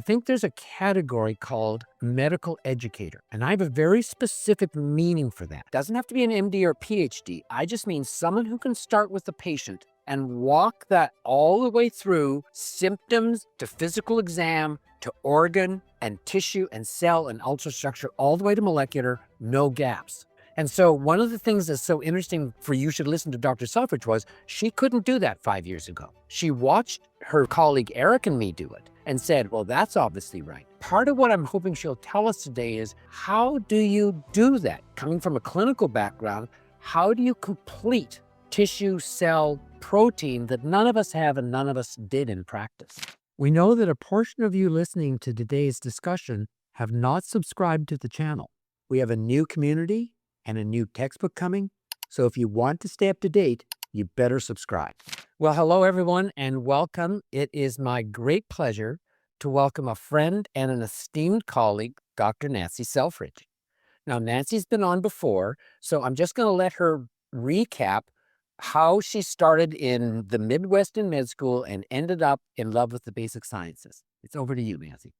I think there's a category called medical educator, and I have a very specific meaning for that. It doesn't have to be an MD or PhD. I just mean someone who can start with the patient and walk that all the way through symptoms to physical exam to organ and tissue and cell and ultrastructure, all the way to molecular, no gaps. And so one of the things that's so interesting for you should listen to Dr. Selfridge was she couldn't do that 5 years ago. She watched her colleague Eric and me do it and said, well, that's obviously right. Part of what I'm hoping she'll tell us today is how do you do that? Coming from a clinical background, how do you complete tissue, cell, protein that none of us have and none of us did in practice? We know that a portion of you listening to today's discussion have not subscribed to the channel. We have a new community and a new textbook coming. So if you want to stay up to date, you better subscribe. Well, hello, everyone, and welcome. It is my great pleasure to welcome a friend and an esteemed colleague, Dr. Nancy Selfridge. Now, Nancy's been on before, so I'm just going to let her recap how she started in the Midwest in med school and ended up in love with the basic sciences. It's over to you, Nancy.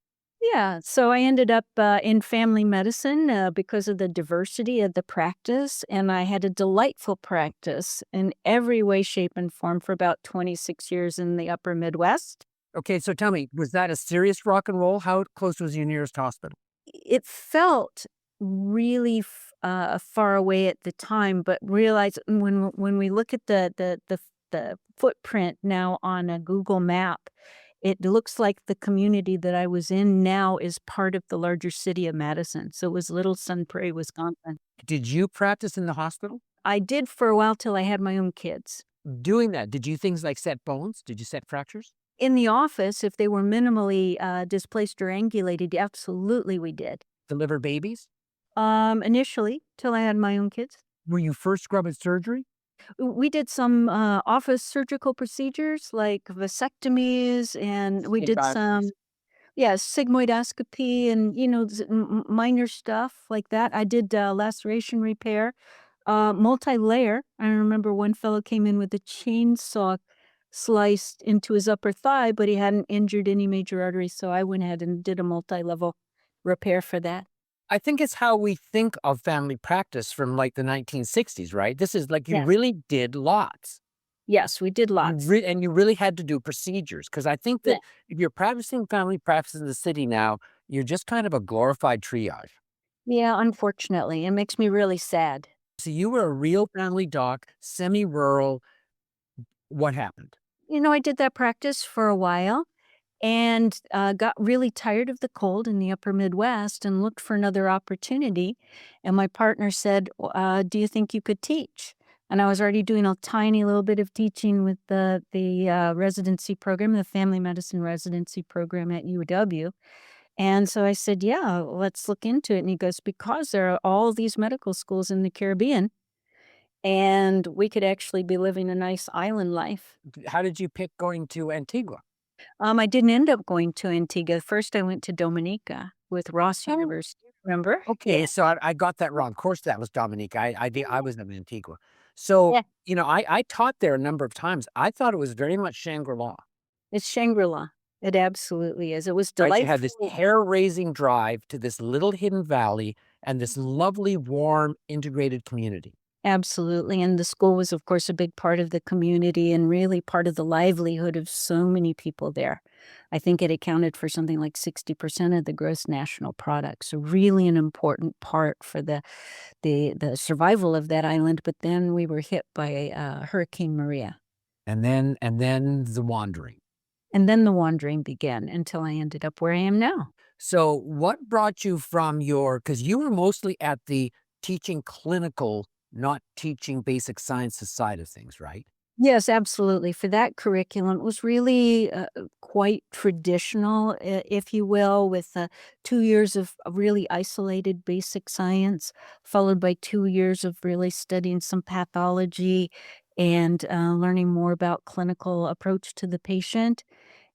Yeah, so I ended up in family medicine because of the diversity of the practice, and I had a delightful practice in every way, shape, and form for about 26 years in the upper Midwest. Okay, so tell me, was that a serious rock and roll? How close was your nearest hospital? It felt really far away at the time, but realize when we look at the footprint now on a Google map, it looks like the community that I was in now is part of the larger city of Madison. So it was Little Sun Prairie, Wisconsin. Did you practice in the hospital? I did for a while till I had my own kids. Doing that, did you things like set bones? Did you set fractures? In the office, if they were minimally displaced or angulated, absolutely we did. Deliver babies? Initially, till I had my own kids. Were you first scrub at surgery? We did some office surgical procedures like vasectomies, and we did some, yeah, sigmoidoscopy and, minor stuff like that. I did laceration repair, multi-layer. I remember one fellow came in with a chainsaw sliced into his upper thigh, but he hadn't injured any major arteries, so I went ahead and did a multi-level repair for that. I think it's how we think of family practice from like the 1960s, right? This is like you Yes. really did lots. Yes, we did lots. And you really had to do procedures because I think Yeah. that if you're practicing family practice in the city now, you're just kind of a glorified triage. Yeah, unfortunately, it makes me really sad. So you were a real family doc, semi-rural. What happened? I did that practice for a while and got really tired of the cold in the upper Midwest and looked for another opportunity. And my partner said, Do you think you could teach? And I was already doing a tiny little bit of teaching with the residency program, the family medicine residency program at UW. And so I said, Yeah, let's look into it. And he goes, Because there are all these medical schools in the Caribbean, and we could actually be living a nice island life. How did you pick going to Antigua? I didn't end up going to Antigua. First, I went to Dominica with Ross Oh, University, remember? okay, Yeah. so I got that wrong. Of course, that was Dominica. I was in Antigua. So, Yeah, I taught there a number of times. I thought it was very much Shangri-La, it's Shangri-La. It absolutely is. It was right? You had this delightful. hair-raising drive to this little hidden valley and this lovely, warm, integrated community. Absolutely, and the school was, of course, a big part of the community and really part of the livelihood of so many people there. I think it accounted for something like 60% of the gross national product, so really an important part for the survival of that island, but then we were hit by, Hurricane Maria, And then the wandering. and then the wandering began until I ended up where I am now. So what brought you from because you were mostly at the teaching clinical, not teaching basic sciences side of things, right? Yes, absolutely. For that curriculum, it was really quite traditional, if you will, with 2 years of really isolated basic science, followed by 2 years of really studying some pathology and learning more about clinical approach to the patient.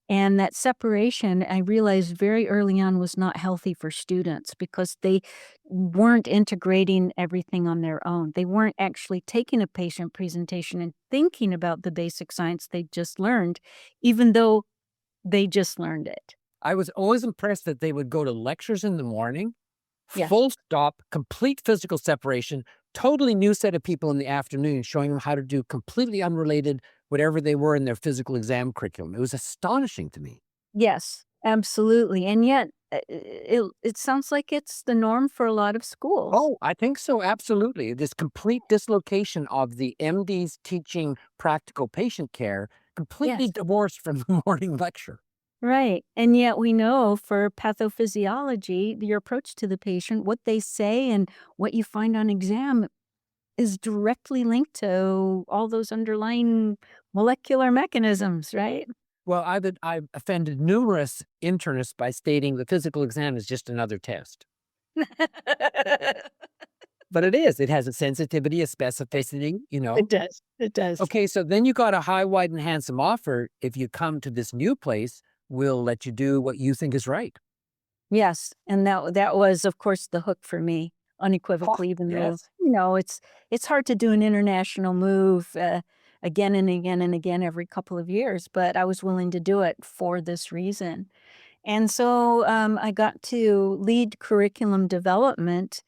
And that separation, I realized very early on, was not healthy for students because they weren't integrating everything on their own. They weren't actually taking a patient presentation and thinking about the basic science they just learned, even though they just learned it. I was always impressed that they would go to lectures in the morning, Yes. full stop, complete physical separation, totally new set of people in the afternoon, showing them how to do completely unrelated whatever they were in their physical exam curriculum. It was astonishing to me. Yes, absolutely, and yet, it sounds like it's the norm for a lot of schools. Oh, I think so, absolutely. This complete dislocation of the MDs teaching practical patient care, completely Yes. divorced from the morning lecture. Right, and yet we know for pathophysiology, your approach to the patient, what they say and what you find on exam is directly linked to all those underlying molecular mechanisms, right? Well, I've offended numerous internists by stating the physical exam is just another test. But it is. It has a sensitivity, a specificity, you It know? does, it does. Okay, so then you got a high, wide, and handsome offer. If you come to this new place, we'll let you do what you think is right. Yes, and that was, of course, the hook for me, Oh, unequivocally, even though, yes. it's hard to do an international move, again and again and again every couple of years, but I was willing to do it for this reason. And so, I got to lead curriculum development,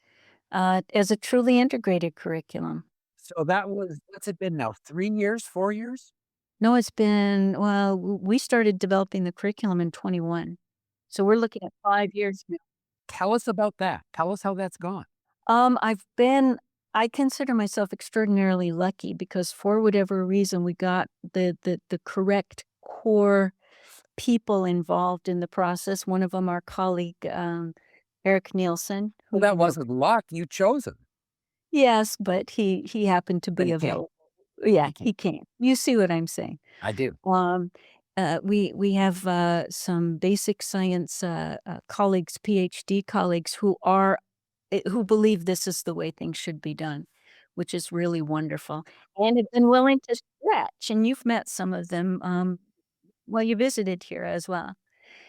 as a truly integrated curriculum. So that was, what's it been now? 3 years, 4 years? No, it's been well, we started developing the curriculum in '21, so we're looking at 5 years now. Tell us about that. Tell us how that's gone. I've been I consider myself extraordinarily lucky because for whatever reason, we got the correct core people involved in the process. One of them, our colleague, Eric Nielsen, who Well, that you know. wasn't luck. You chose him, Yes, but he happened to but be he came. available. Yeah, He came. he came. You see what I'm saying? I do. Um, we have, some basic science, colleagues, PhD colleagues who believe this is the way things should be done, which is really wonderful, and have been willing to stretch, and you've met some of them, well, you visited here as well,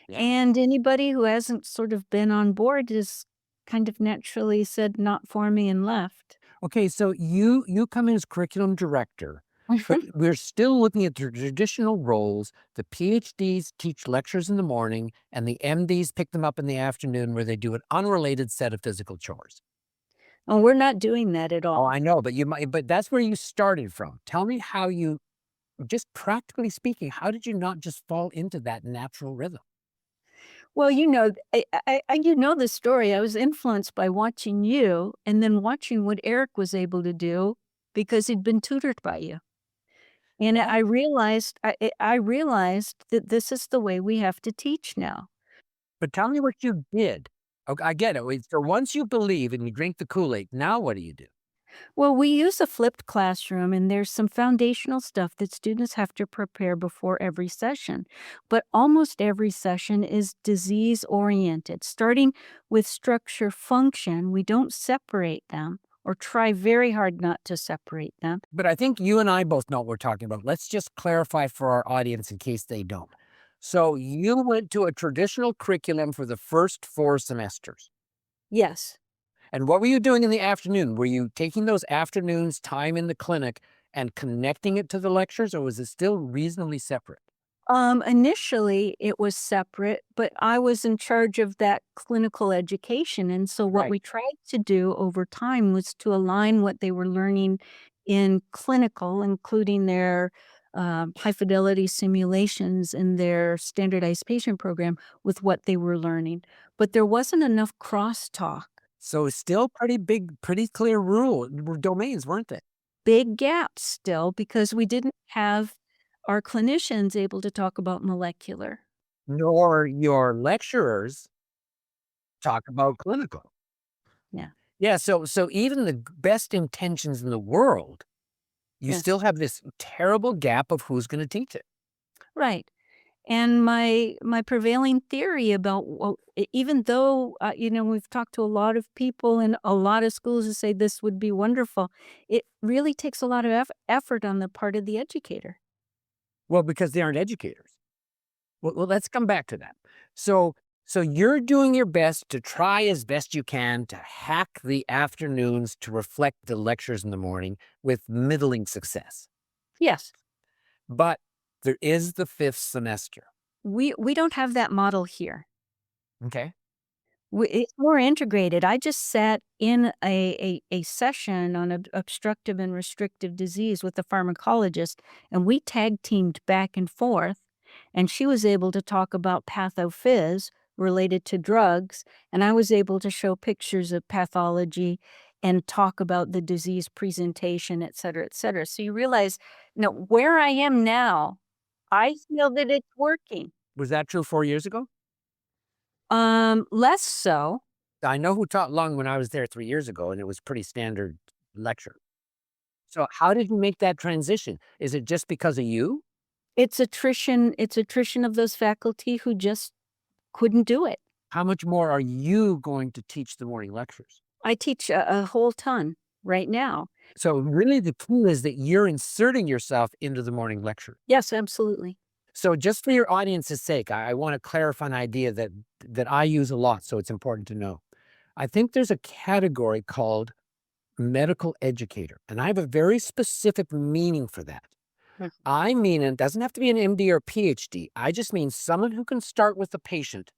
Yeah. and anybody who hasn't sort of been on board is kind of naturally said, "Not for me," and left. Okay, so you come in as curriculum director, but we're still looking at the traditional roles. The PhDs teach lectures in the morning, and the MDs pick them up in the afternoon, where they do an unrelated set of physical chores. And we're not doing that at Oh, all. I know, but you might. But that's where you started from. Tell me how you, just practically speaking, how did you not just fall into that natural rhythm? Well, you know the story. I was influenced by watching you and then watching what Eric was able to do because he'd been tutored by you. And Well, I realized that this is the way we have to teach now. but tell me what you did. Okay, I get it. Wait, so once you believe and you drink the Kool-Aid, now what do you do? Well, we use a flipped classroom, and there's some foundational stuff that students have to prepare before every session. But almost every session is disease oriented, starting with structure function. We don't separate them or try very hard not to separate them. But I think you and I both know what we're talking about. Let's just clarify for our audience in case they don't. So you went to a traditional curriculum for the first 4 semesters. Yes. And what were you doing in the afternoon? Were you taking those afternoons time in the clinic and connecting it to the lectures, or was it still reasonably separate? Initially, it was separate, but I was in charge of that clinical education, and so what Right. we tried to do over time was to align what they were learning in clinical, including their, high fidelity simulations in their standardized patient program with what they were learning, but there wasn't enough crosstalk. So it's still pretty big, pretty clear domains, weren't they? Big gaps still because we didn't have our clinicians able to talk about molecular. Nor your lecturers talk about clinical. Yeah. Yeah, so even the best intentions in the world, you still Yes. have this terrible gap of who's gonna teach it. Right. And my prevailing theory about even though we've talked to a lot of people in a lot of schools who say this would be wonderful, it really takes a lot of effort on the part of the educator. Well, because they aren't educators. Well, let's come back to that. So so you're doing your best to try as best you can to hack the afternoons to reflect the lectures in the morning with middling success. Yes. But there is the 5th semester. We don't have that model here. Okay. It's more integrated. I just sat in a session on obstructive and restrictive disease with a pharmacologist, and we tag teamed back and forth, and she was able to talk about pathophys related to drugs, and I was able to show pictures of pathology and talk about the disease presentation, et cetera, et cetera. So you realize, where I am now, I feel that it's working. Was that true 4 years ago? Less so. I know who taught lung when I was there 3 years ago, and it was pretty standard lecture. So how did you make that transition? Is it just because of you? It's attrition of those faculty who just couldn't do it. How much more are you going to teach the morning lectures? I teach a whole ton right now. So really the key is that you're inserting yourself into the morning lecture. Yes, absolutely. So just for your audience's sake, I want to clarify an idea that I use a lot, so it's important to know. I think there's a category called medical educator, and I have a very specific meaning for that. Mm. I mean, it doesn't have to be an MD or PhD. I just mean someone who can start with the patient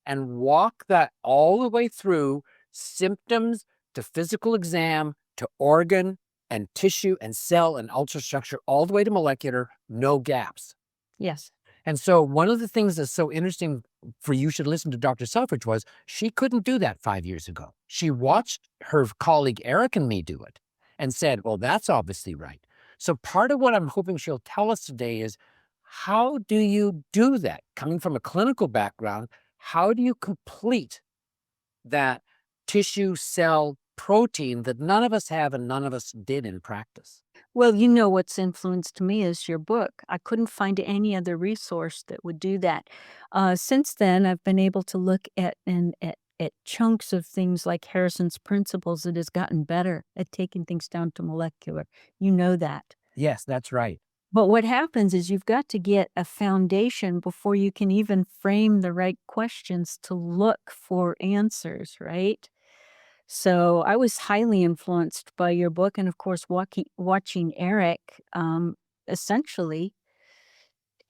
and walk that all the way through symptoms to physical exam to organ and tissue and cell and ultrastructure, all the way to molecular, no gaps. Yes. And so one of the things that's so interesting for you should listen to Dr. Selfridge was she couldn't do that 5 years ago. She watched her colleague Eric and me do it and said, well, that's obviously right. So part of what I'm hoping she'll tell us today is how do you do that? Coming from a clinical background, how do you complete that tissue cell protein that none of us have and none of us did in practice? Well, what's influenced me is your book. I couldn't find any other resource that would do that. Since then, I've been able to look at chunks of things like Harrison's principles that has gotten better at taking things down to molecular. You know that. Yes, that's right. But what happens is you've got to get a foundation before you can even frame the right questions to look for answers, right? So I was highly influenced by your book and, of course, watching Eric essentially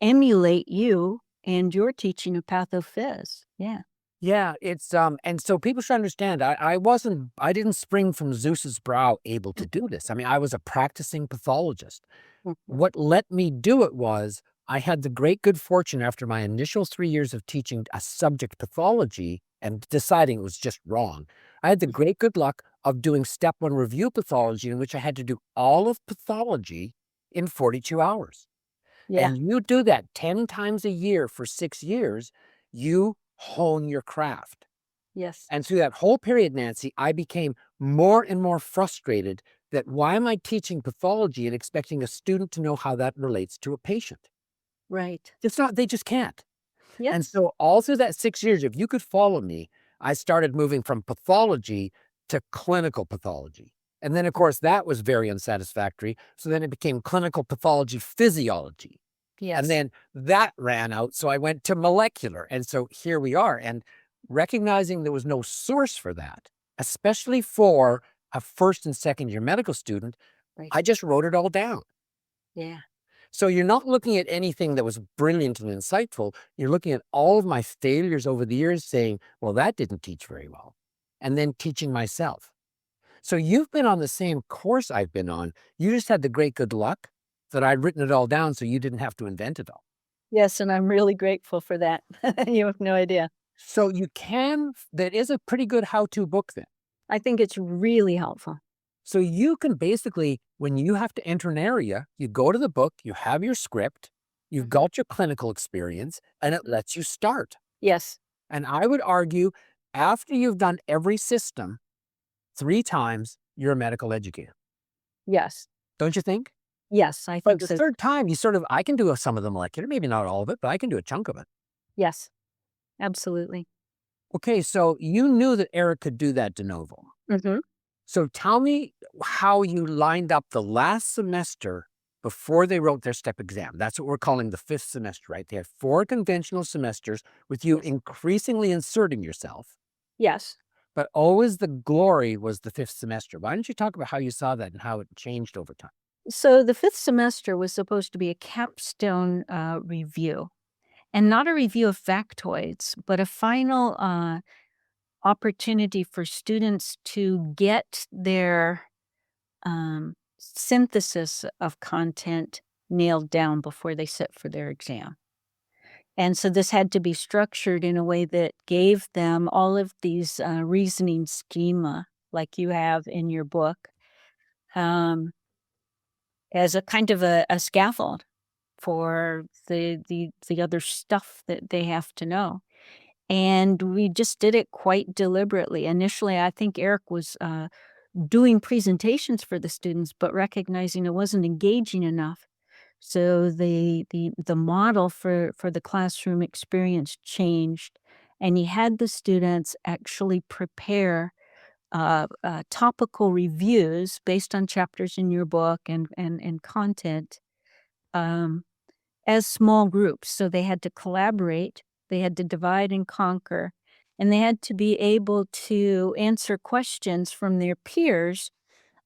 emulate you and your teaching of pathophys. Yeah. Yeah, it's and so people should understand I didn't spring from Zeus's brow able to do this. I mean, I was a practicing pathologist. Mhm. What let me do it was I had the great good fortune after my initial 3 years of teaching a subject pathology and deciding it was just wrong. I had the great good luck of doing step one review pathology in which I had to do all of pathology in 42 hours. Yeah. And you do that 10 times a year for 6 years, you hone your craft. Yes. And through that whole period, Nancy, I became more and more frustrated that why am I teaching pathology and expecting a student to know how that relates to a patient? Right. It's not, they just can't. And Yes. so all through that 6 years, if you could follow me, I started moving from pathology to clinical pathology. And then, of course, that was very unsatisfactory. So then it became clinical pathology physiology. And Yes. then that ran out, so I went to molecular, and so here we are, and recognizing there was no source for that, especially for a first and second year medical student, Right. I just wrote it all down. Yeah. So you're not looking at anything that was brilliant and insightful, you're looking at all of my failures over the years saying, "Well, that didn't teach very well," and then teaching myself. So you've been on the same course I've been on, you just had the great good luck that I'd written it all down so you didn't have to invent it all. Yes. And I'm really grateful for that. You have no idea. So you can that is a pretty good how-to book then. I think it's really helpful. So you can basically, when you have to enter an area, you go to the book, you have your script, you've Mhm. got your clinical experience, and it lets you start. Yes. And I would argue after you've done every system 3 times, you're a medical educator. Yes. Don't you think? Yes. I But think the so. third time, you sort of I can do some of the molecular, maybe not all of it, but I can do a chunk of it. Yes. Absolutely. Okay, so you knew that Eric could do that de novo. Hmm. So tell me how you lined up the last semester before they wrote their step exam. That's what we're calling the fifth semester, right? They had 4 conventional semesters with you Yes. increasingly inserting yourself, Yes. but always the glory was the 5th semester. Why don't you talk about how you saw that and how it changed over time? So the fifth semester was supposed to be a capstone review. and not a review of factoids, but a final opportunity for students to get their synthesis of content nailed down before they sit for their exam. And so this had to be structured in a way that gave them all of these reasoning schema, like you have in your book, um, as a kind of a scaffold for the other stuff that they have to know. And we just did it quite deliberately. Initially, I think Eric was doing presentations for the students, but recognizing it wasn't engaging enough. So the model for the classroom experience changed, and he had the students actually prepare topical reviews based on chapters in your book and content, um, as small groups. So they had to collaborate, they had to divide and conquer, and they had to be able to answer questions from their peers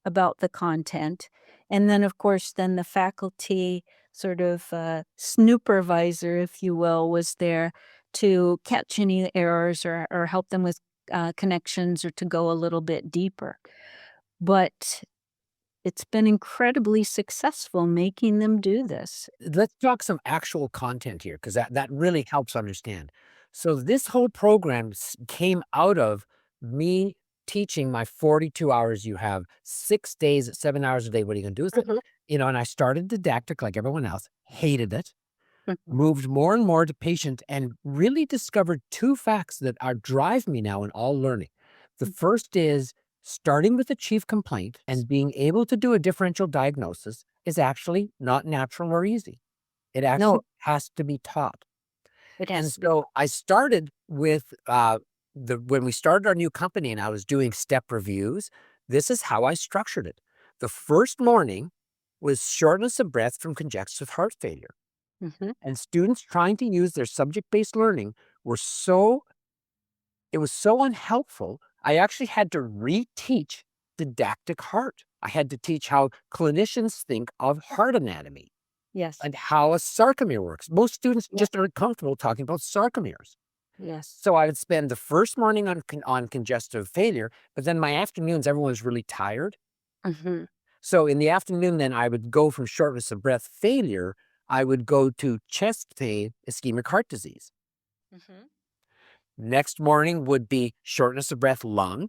about the content. And then, of course, then the faculty sort of snoopervisor, if you will, was there to catch any errors or help them with connections or to go a little bit deeper. But it's been incredibly successful making them do this. Let's talk some actual content here because that really helps understand. So this whole program came out of me teaching my 42 hours you have, 6 days at 7 hours a day. What are you going to do with it? Mhm, And I started didactic like everyone else, hated it, mhm, moved more and more to patient, and really discovered two facts that are drive me now in all learning. The mhm. first is starting with a chief complaint and being able to do a differential diagnosis is actually not natural or easy. It actually No, has to be taught. it And has to be. so I started with the when we started our new company and I was doing step reviews, this is how I structured it. The first morning was shortness of breath from congestive heart failure. Mhm. And students trying to use their subject-based learning were so it was so unhelpful. I actually had to reteach didactic heart. I had to teach how clinicians think of heart anatomy Yes. and how a sarcomere works. Most students Yeah. just aren't comfortable talking about sarcomeres. Yes. So I would spend the first morning on congestive failure, but then my afternoons, everyone was really tired. Mhm. So in the afternoon, then I would go from shortness of breath failure, I would go to chest pain, ischemic heart disease. Mhm. Next morning would be shortness of breath lung,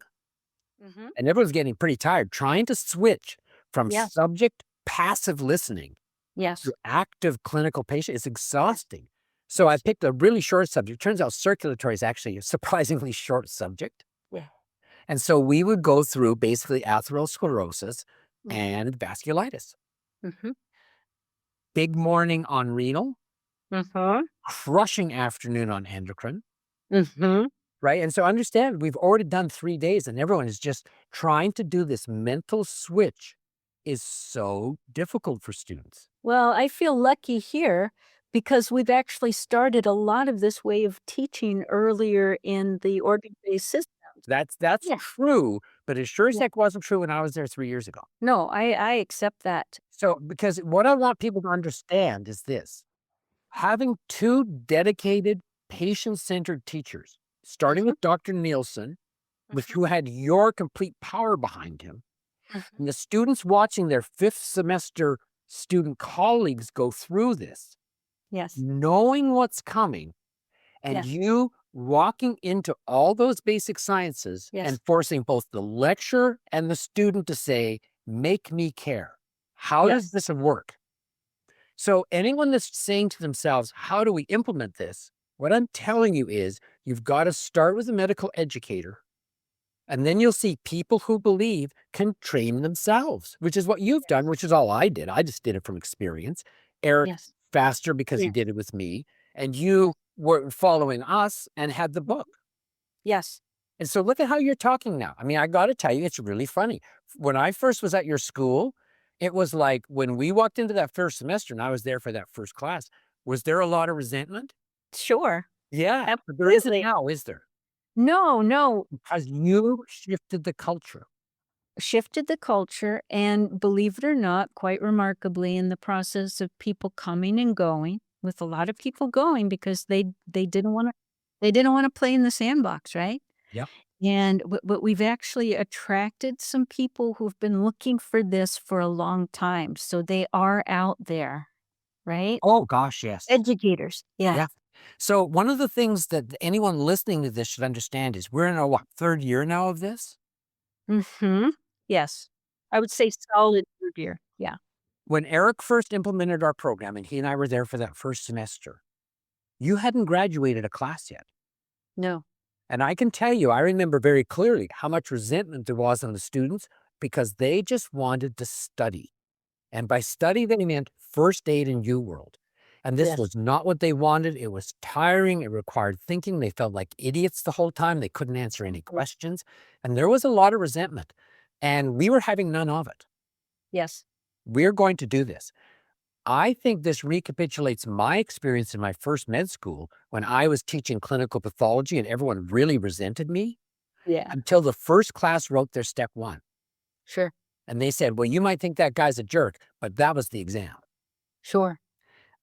Mhm. and everyone's getting pretty tired. Trying to switch from Yes. subject passive listening to Yes. active clinical patient is exhausting. So I Yes. picked a really short subject. Turns out circulatory is actually a surprisingly short subject. Yeah. And so we would go through basically atherosclerosis Mm. and vasculitis. Mhm. Big morning on renal, Mhm. crushing afternoon on endocrine, Mhm. right? And so understand we've already done 3 days and everyone is just trying to do this mental switch is so difficult for students. Well, I feel lucky here because we've actually started a lot of this way of teaching earlier in the organ-based systems. That's Yeah. true, but it sure as Yeah. heck wasn't true when I was there 3 years ago. No, I accept that. So because what I want people to understand is this. Having 2 dedicated patient-centered teachers, starting Mhm. with Dr. Nielsen, with Mhm. who had your complete power behind him, Mhm. and the students watching their 5th semester student colleagues go through this, Yes. knowing what's coming, and Yes. you walking into all those basic sciences Yes. and forcing both the lecturer and the student to say, "Make me care. How does Yes. this work?" So anyone that's saying to themselves, how do we implement this? What I'm telling you is you've got to start with a medical educator, and then you'll see people who believe can train themselves, which is what you've done, which is all I did. I just did it from experience. Eric Yes. faster because he Yes. did it with me, and you were following us and had the book. Yes. And so look at how you're talking now. I mean, I got to tell you, it's really funny. When I first was at your school, it was like when we walked into that first semester and I was there for that first class, was there a lot of resentment? Sure. Yeah, but there isn't Absolutely. now, is there? No, no. Because you shifted the culture. Shifted the culture, and believe it or not, quite remarkably, in the process of people coming and going. with a lot of people going because they didn't wanna play in the sandbox, right? Yep. And but we've actually attracted some people who've been looking for this for a long time, so they are out there, right? Oh gosh, yes. Educators, yeah. Yeah. So one of the things that anyone listening to this should understand is we're in our what, third year now of this? Mhm. Yes. I would say solid 3rd year, yeah. When Eric first implemented our program, and he and I were there for that first semester, you hadn't graduated a class yet. No. And I can tell you, I remember very clearly how much resentment there was on the students because they just wanted to study. And by study, they meant first aid and U World. And this Yes. was not what they wanted. It was tiring. It required thinking. They felt like idiots the whole time. They couldn't answer any Mhm. questions. And there was a lot of resentment. And we were having none of it. Yes. We're going to do this. I think this recapitulates my experience in my first med school when I was teaching clinical pathology and everyone really resented me Yeah. until the first class wrote their step one. Sure. And they said, well, you might think that guy's a jerk, but that was the exam. Sure.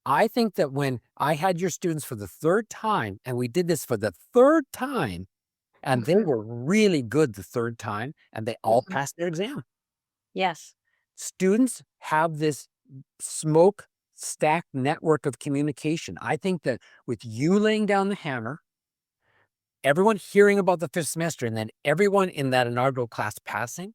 I think that when I had your students for the third time, and we did this for the third time, and they Mhm. were really good the third time, and they all Mhm. passed their exam. Yes. Students have this smoke stack network of communication. I think that with you laying down the hammer, everyone hearing about the fifth semester, and then everyone in that inaugural class passing,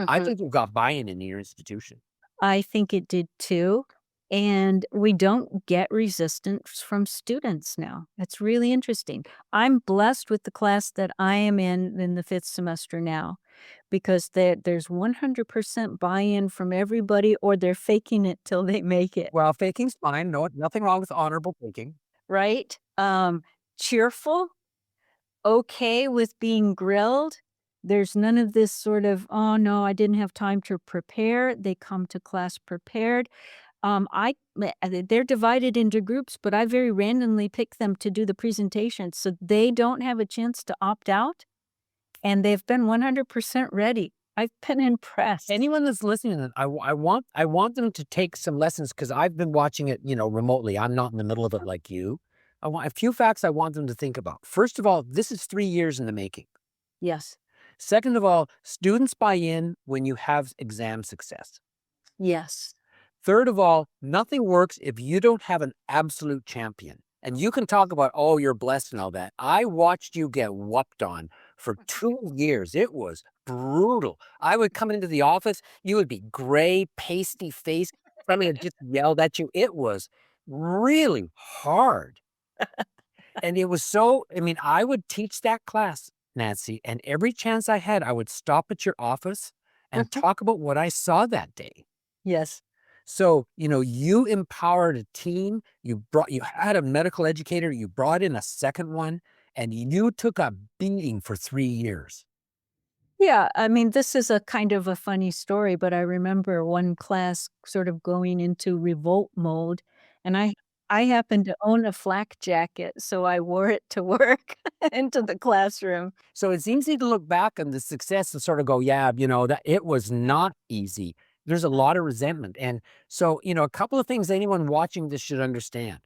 I Mhm. think you've got buy-in in your institution. I think it did too, and we don't get resistance from students now. It's really interesting. I'm blessed with the class that I am in the 5th semester now, because there's 100% buy-in from everybody or they're faking it till they make it, Well, faking's fine. No, nothing wrong with honorable faking. right? Cheerful, okay with being grilled. There's none of this sort of, "Oh, no, I didn't have time to prepare." They come to class prepared. They're divided into groups, but I very randomly pick them to do the presentation, so they don't have a chance to opt out, and they've been 100% ready. I've been impressed. Anyone that's listening, to that, I want them to take some lessons because I've been watching it, remotely. I'm not in the middle of it like you. I want a few facts I want them to think about. First of all, this is 3 years in the making. Yes. Second of all, students buy in when you have exam success. Yes. Third of all, nothing works if you don't have an absolute champion. And you can talk about, oh, you're blessed and all that. I watched you get whooped on for 2 years. It was brutal. I would come into the office, you would be gray, pasty face. Somebody had just yelled at you. It was really hard. And it was so, I would teach that class, Nancy, and every chance I had, I would stop at your office and Mhm. talk about what I saw that day. Yes. So, you empowered a team, you had a medical educator, you brought in a second one, and you took a beating for 3 years. Yeah, I mean, this is a kind of a funny story, but I remember one class sort of going into revolt mode, and I happened to own a flak jacket, so I wore it to work into the classroom. So it's easy to look back on the success and sort of go, yeah, that it was not easy. There's a lot of resentment. And so, a couple of things anyone watching this should understand.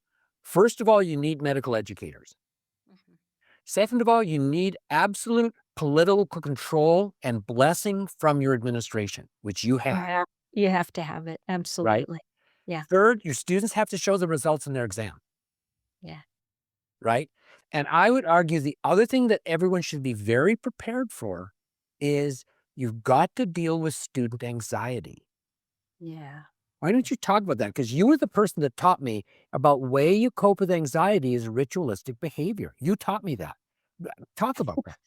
First of all, you need medical educators. Mhm. Second of all, you need absolute political control and blessing from your administration, which you have, You have to have it, right? absolutely. Yeah, Third, your students have to show the results in their exam, yeah. right? And I would argue the other thing that everyone should be very prepared for is you've got to deal with student anxiety. Yeah. Why don't you talk about that? Because you were the person that taught me about way you cope with anxiety is ritualistic behavior. You taught me that. Talk about that.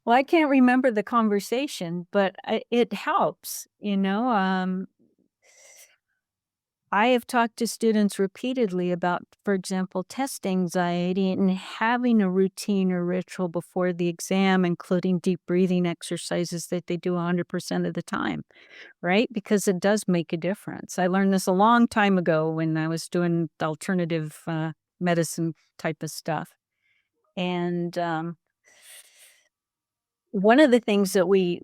Well, I can't remember the conversation, but it helps, I have talked to students repeatedly about, for example, test anxiety and having a routine or ritual before the exam, including deep breathing exercises that they do 100% of the time, right? Because it does make a difference. I learned this a long time ago when I was doing the alternative medicine type of stuff. And one of the things that we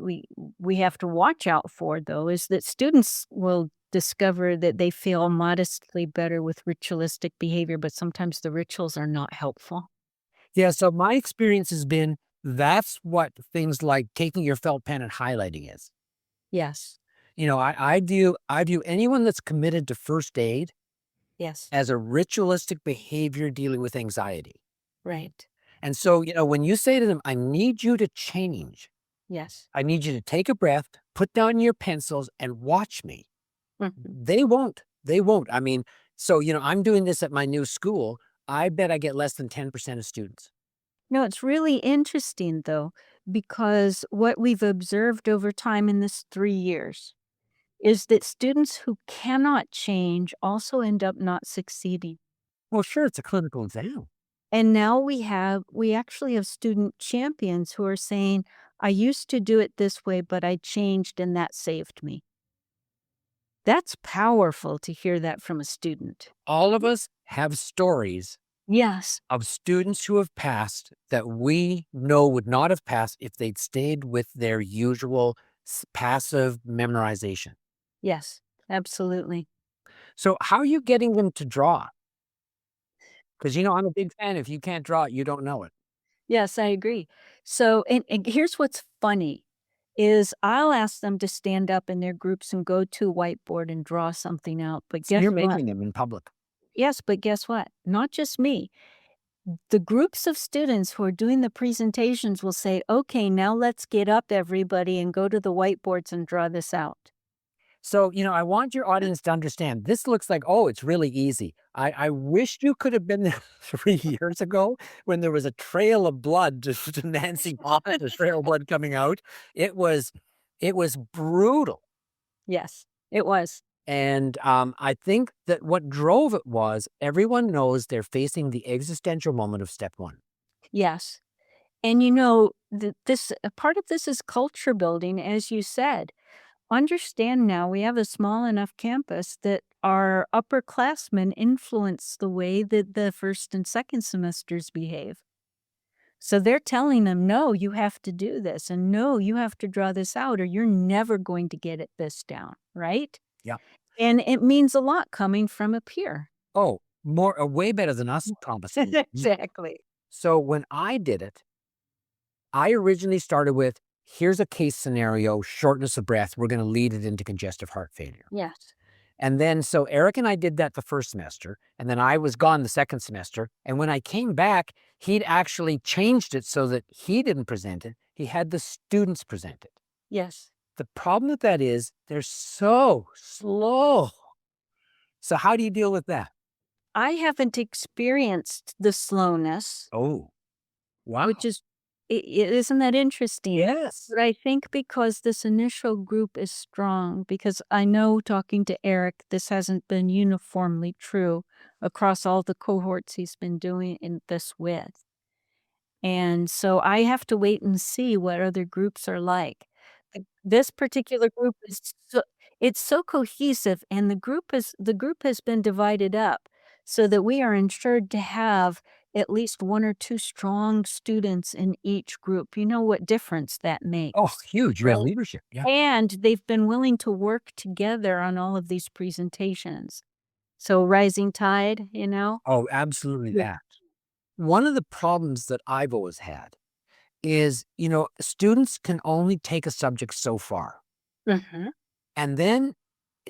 have to watch out for, though, is that students will discover that they feel modestly better with ritualistic behavior, but sometimes the rituals are not helpful. Yeah, so my experience has been that's what things like taking your felt pen and highlighting is. Yes. I view anyone that's committed to first aid Yes. as a ritualistic behavior dealing with anxiety. Right. And so, when you say to them, I need you to change, Yes. I need you to take a breath, put down your pencils and watch me. Mhm. They won't. They won't. I mean, so, I'm doing this at my new school. I bet I get less than 10% of students. No, it's really interesting though, because what we've observed over time in this 3 years is that students who cannot change also end up not succeeding. Well, sure, it's a clinical exam. And now we actually have student champions who are saying, "I used to do it this way, but I changed and that saved me." That's powerful to hear that from a student. All of us have stories Yes, of students who have passed that we know would not have passed if they'd stayed with their usual passive memorization. yes, absolutely. So, how are you getting them to draw? Because, I'm a big fan. If you can't draw it, you don't know it. Yes, I agree. So, and here's what's funny is I'll ask them to stand up in their groups and go to a whiteboard and draw something out. But So guess you're what? making them in public. Yes, but guess what? Not just me. The groups of students who are doing the presentations will say, "Okay, now let's get up everybody and go to the whiteboards and draw this out." So, I want your audience to understand this looks like, oh, it's really easy. I wish you could have been there 3 years ago when there was a trail of blood just dancing off the trail of blood coming out. It was brutal. Yes, it was. And I think that what drove it was everyone knows they're facing the existential moment of step one. Yes. And this a part of this is culture building, as you said. Understand now we have a small enough campus that our upperclassmen influence the way that the first and second semesters behave. So they're telling them, no, you have to do this, and no, you have to draw this out, or you're never going to get this down, right? Yeah. And it means a lot coming from a peer. Oh, way better than us promising. Exactly. So when I did it, I originally started with here's a case scenario, shortness of breath. We're going to lead it into congestive heart failure. Yes. And then, so Eric and I did that the first semester, and then I was gone the second semester. And when I came back, he'd actually changed it so that he didn't present it. He had the students present it. Yes. The problem with that is they're so slow. So how do you deal with that? I haven't experienced the slowness, Oh, which wow. is isn't that interesting? Yes. But I think because this initial group is strong, because I know talking to Eric, this hasn't been uniformly true across all the cohorts he's been doing in this with. And so I have to wait and see what other groups are like. This particular group is it's so cohesive and the group has been divided up so that we are ensured to have at least 1 or 2 strong students in each group. You know what difference that Oh, makes, huge. You have right? leadership. Yeah. And they've been willing to work together on all of these presentations. So rising tide, you know? Oh, absolutely Yeah. that. One of the problems that I've always had is, students can only take a subject so far, Mhm. and then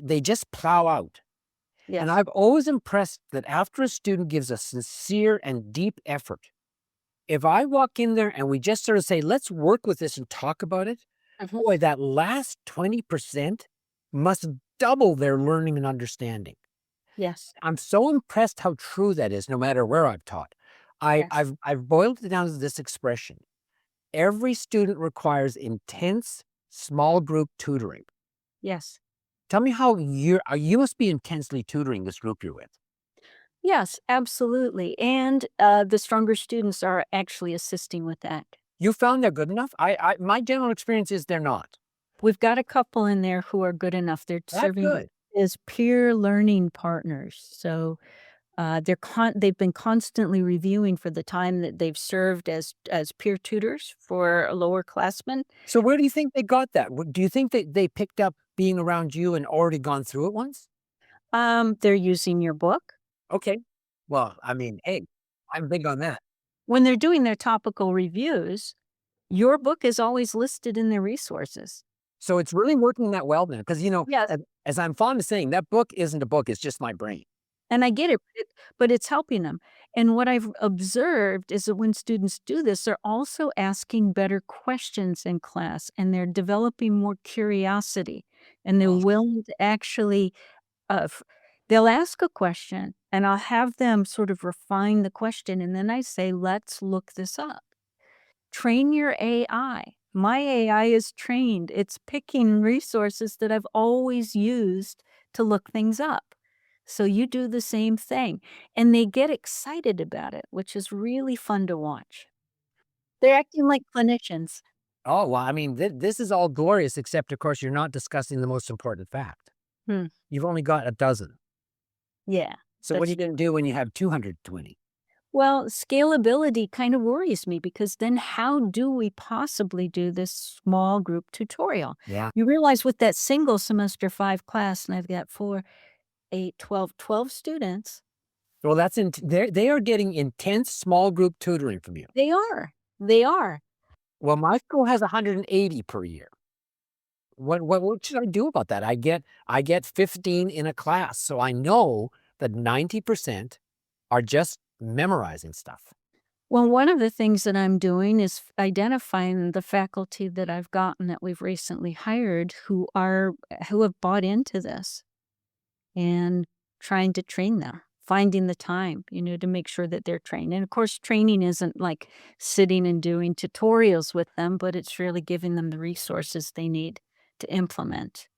they just plow out. And Yes. I've always impressed that after a student gives a sincere and deep effort, if I walk in there and we just sort of say, let's work with this and talk about it, Mhm. boy, that last 20% must double their learning and understanding. Yes. I'm so impressed how true that is, no matter where I've taught. Yes. I've boiled it down to this expression. Every student requires intense small group tutoring. Yes. Tell me how you must be intensely tutoring this group you're with. Yes, absolutely, and, the stronger students are actually assisting with that. You found they're good enough? My general experience is they're not. We've got a couple in there who are good enough. They're That's serving good. as peer learning partners, so, they've been constantly reviewing for the time that they've served as peer tutors for lower classmen. So where do you think they got that? Do you think they picked up being around you and already gone through it once? They're using your book. Okay. Well, I mean, hey, I'm big on that. When they're doing their topical reviews, your book is always listed in their resources. So it's really working that well then, because Yes. as I'm fond of saying, that book isn't a book; it's just my brain. And I get it, but it's helping them. And what I've observed is that when students do this, they're also asking better questions in class, and they're developing more curiosity, and they're Oh, willing to actually, f they'll ask a question, and I'll have them sort of refine the question, and then I say, "Let's look this up." Train your AI. My AI is trained. It's picking resources that I've always used to look things up. So you do the same thing. And they get excited about it, which is really fun to watch. They're acting like clinicians. oh, well, I mean, this is all glorious, except of course you're not discussing the most important fact. Hmm. You've only got a dozen. Yeah. So what are That's you going to do when you have 220? well, scalability kind of worries me because then how do we possibly do this small group tutorial? Yeah. You realize with that single semester 5 class, and I've got 4, 8, 12, 12 students. Well, they are getting intense small group tutoring from you. They are. They are. Well, my school has 180 per year. What should I do about that? I get 15 in a class, so I know that 90% are just memorizing stuff. Well, one of the things that I'm doing is identifying the faculty that I've gotten that we've recently hired who have bought into this and trying to train them, finding the time, to make sure that they're trained. And of course, training isn't like sitting and doing tutorials with them, but it's really giving them the resources they need to implement.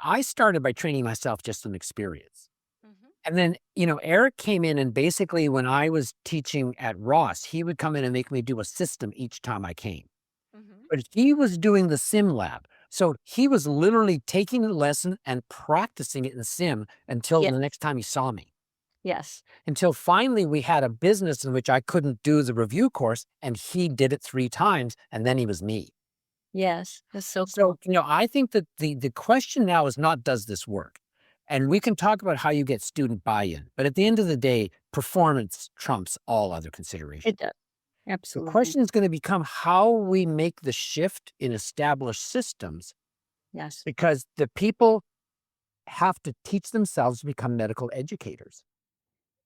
I started by training myself just on experience. Mhm. And then, Eric came in and basically when I was teaching at Ross, he would come in and make me do a system each time I came. Mhm. But he was doing the sim lab. So he was literally taking the lesson and practicing it in sim until Yeah. the next time he saw me. Yes. Until finally we had a business in which I couldn't do the review course and he did it 3 times and then he was me. Yes. That's so So, cool. I think that the question now is not does this work? And we can talk about how you get student buy-in, but at the end of the day, performance trumps all other It considerations. does. The Absolutely. question is going to become how we make the shift in established systems Yes. because the people have to teach themselves to become medical educators.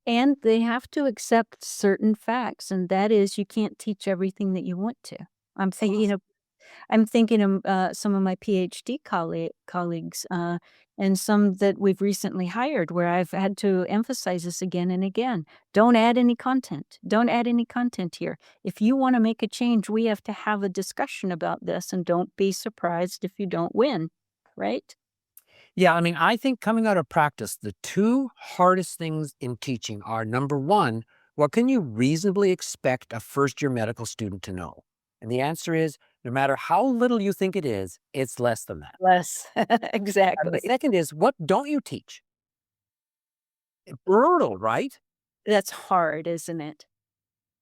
And they have to accept certain facts, and that is you can't teach everything that you want to. I'm thinking of I'm thinking of, some of my PhD colleagues, and some that we've recently hired where I've had to emphasize this again and again. Don't add any content. Don't add any content here. If you wanna make a change, we have to have a discussion about this, and don't be surprised if you don't win, right? Yeah, I mean, I think coming out of practice, the two hardest things in teaching are number one, what can you reasonably expect a first year medical student to know? And the answer is no matter how little you think it is, it's less than that. Less. And the Exactly. second is what don't you teach? Brutal, right? That's hard, isn't it?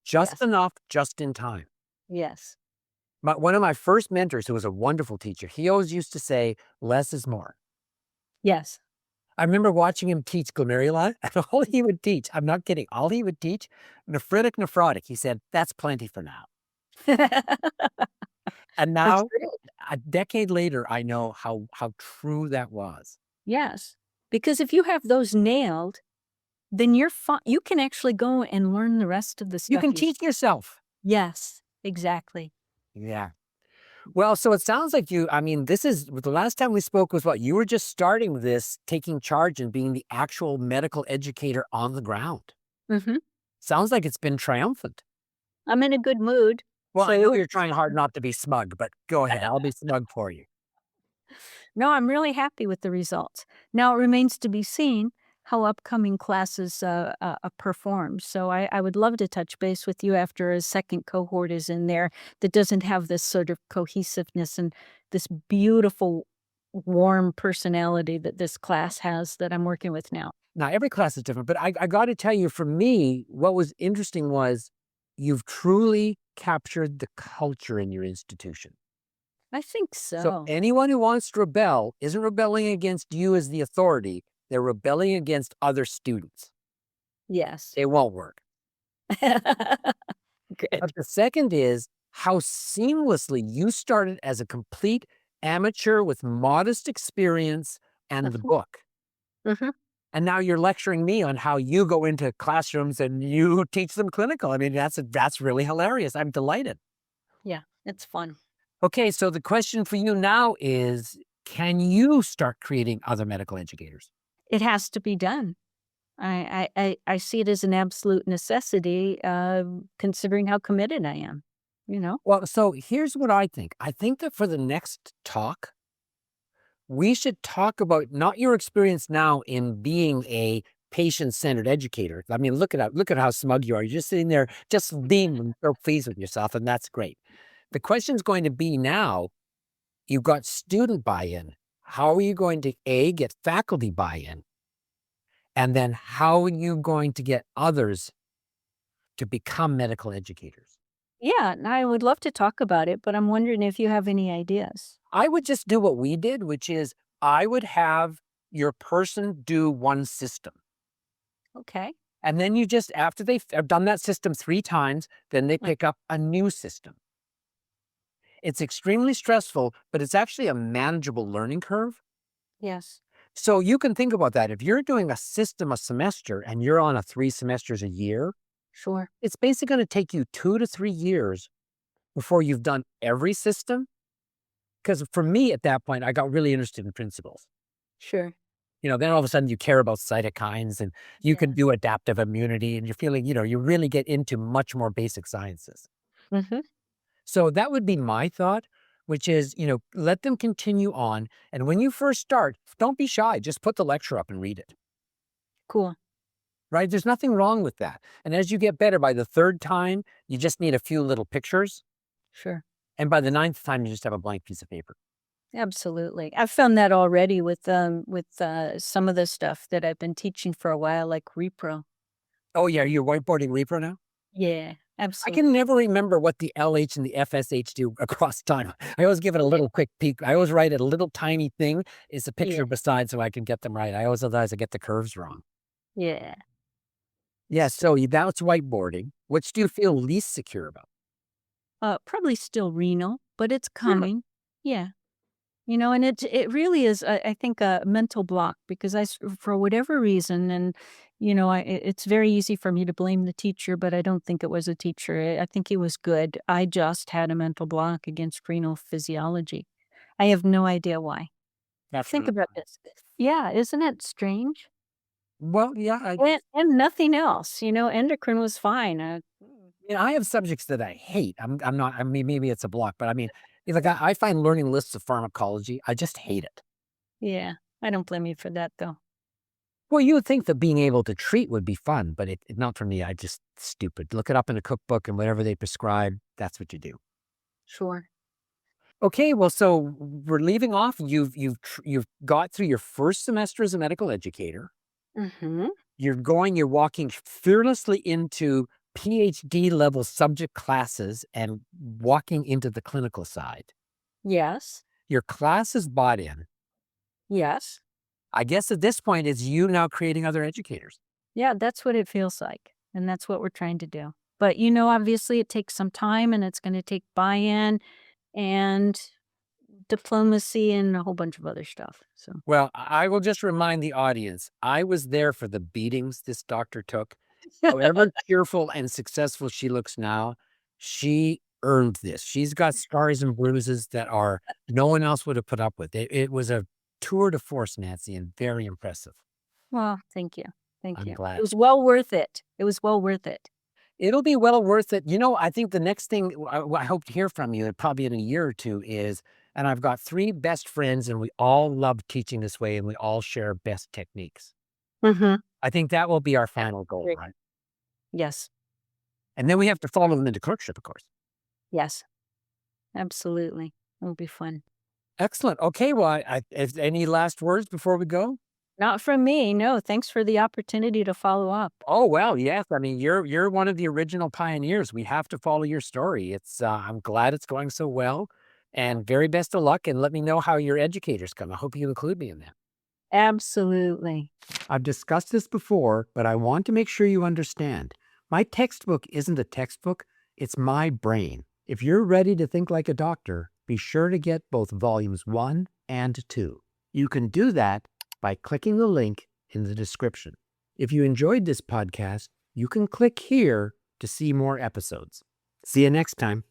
Just Yes. enough, just in time. Yes. But one of my first mentors, who was a wonderful teacher, he always used to say, less is more. Yes. I remember watching him teach glomeruli, and all he would teach, I'm not kidding, all he would teach, nephrotic. He said, that's plenty for now. And That's now, great. a decade later, I know how true that was. Yes. Because if you have those nailed, then you can actually go and learn the rest of the You stuff can you teach yourself. Yes, exactly. Yeah. Well, so it sounds like I mean, this is the last time we spoke was what? You were just starting this, taking charge and being the actual medical educator on the ground. Mhm. Sounds like it's been triumphant. I'm in a good mood, Well, I so know you're trying hard not to be smug, but go ahead. I'll be smug for you. no, I'm really happy with the results. Now it remains to be seen how upcoming classes, perform, so I would love to touch base with you after a second cohort is in there that doesn't have this sort of cohesiveness and this beautiful, warm personality that this class has that I'm working with now. Now, every class is different, but I got to tell you, for me, what was interesting was you've truly captured the culture in your institution. I think So so. anyone who wants to rebel isn't rebelling against you as the authority. They're rebelling against other students. Yes. It won't work. Good. But the second is how seamlessly you started as a complete amateur with modest experience and the Mhm, book. mhm. And now you're lecturing me on how you go into classrooms and you teach them clinical. I mean, that's really hilarious. I'm delighted. Yeah, it's fun. Okay, so the question for you now is, can you start creating other medical educators? It has to be done. I see it as an absolute necessity, considering how committed I am, you know? Well, so here's what I think. I think that for the next talk, we should talk about not your experience now in being a patient-centered educator. I mean, look at how smug you are. You're just sitting there, just being so pleased with yourself, and that's great. The question's going to be now, you've got student buy-in. How are you going to get faculty buy-in? And then how are you going to get others to become medical educators? Yeah, and I would love to talk about it, but I'm wondering if you have any ideas. I would just do what we did, which is I would have your person do one system. Okay. And then you just, after they've done that system 3 times, then they Mm, pick up a new system. It's extremely stressful, but it's actually a manageable learning curve. yes, So you can think about that. If you're doing a system a semester and you're on a 3 semesters a year, sure. it's basically going to take you 2 to 3 years before you've done every system. Because for me at that point, I got really interested in principles. Sure. Then all of a sudden you care about cytokines and you can Yes. do adaptive immunity and you're feeling, you really get into much more basic sciences. Mhm. So that would be my thought, which is, let them continue on. And when you first start, don't be shy. Just put the lecture up and read it, Cool. right? There's nothing wrong with that. And as you get better, by the third time, you just need a few little pictures. Sure. And by the ninth time, you just have a blank piece of paper. Absolutely. I've found that already with some of the stuff that I've been teaching for a while, like repro. Oh, yeah. You're whiteboarding repro now? Yeah, I absolutely. can never remember what the LH and the FSH do across time. I always give it a little quick peek. I always write it a little tiny thing is a Yeah, picture beside so I can get them right. I always realize I get the curves wrong. yeah. Yeah, so that's whiteboarding. Which do you feel least secure about? Probably still renal, but it's Really? coming. Yeah. And it really is, I think, a mental block because for whatever reason, and it's very easy for me to blame the teacher, but I don't think it was a teacher. I think he was good. I just had a mental block against renal physiology. I have no idea why. That's Think really about this. Yeah, isn't it strange? well, yeah. And nothing else. Endocrine was fine. I have subjects that I hate. I'm not. I mean, maybe it's a block, but I mean, like I find learning lists of pharmacology. I just hate it. Yeah, I don't blame you for that though. Well, you would think that being able to treat would be fun, but not for me. I just stupid. Look it up in a cookbook and whatever they prescribe, that's what you do. Sure. Okay, well, so we're leaving off. You've got through your first semester as a medical educator. Mm-hmm. You're walking fearlessly into PhD level subject classes and walking into the clinical side. Yes. Your class is bought in. Yes. I guess at this point, it's you now creating other educators. Yeah, that's what it feels like, and that's what we're trying to do. But, obviously it takes some time and it's gonna take buy-in and diplomacy and a whole bunch of other stuff, so Well, I will just remind the audience, I was there for the beatings this doctor took. However cheerful and successful she looks now, she earned this. She's got scars and bruises that are no one else would have put up with. It was a tour de force, Nancy, and very impressive. Well, thank you. Thank I'm you. It glad. was well worth it. It was well worth it. It'll be well worth it. I think the next thing I hope to hear from you, probably in a year or two, is, and I've got 3 best friends, and we all love teaching this way, and we all share best techniques. Mhm. I think that will be our final goal, Great. right? Yes. And then we have to follow them into clerkship, of course. Yes. Absolutely. It'll be fun. Excellent. Okay. Well, if any last words before we go? Not from me, no, thanks for the opportunity to follow up. Oh well, yes. I mean, you're one of the original pioneers. We have to follow your story. I'm glad it's going so well. And very best of luck, and let me know how your educators come. I hope you include me in that. Absolutely. I've discussed this before, but I want to make sure you understand. My textbook isn't a textbook, it's my brain. If you're ready to think like a doctor, be sure to get both volumes 1 and 2. You can do that by clicking the link in the description. If you enjoyed this podcast, you can click here to see more episodes. See you next time.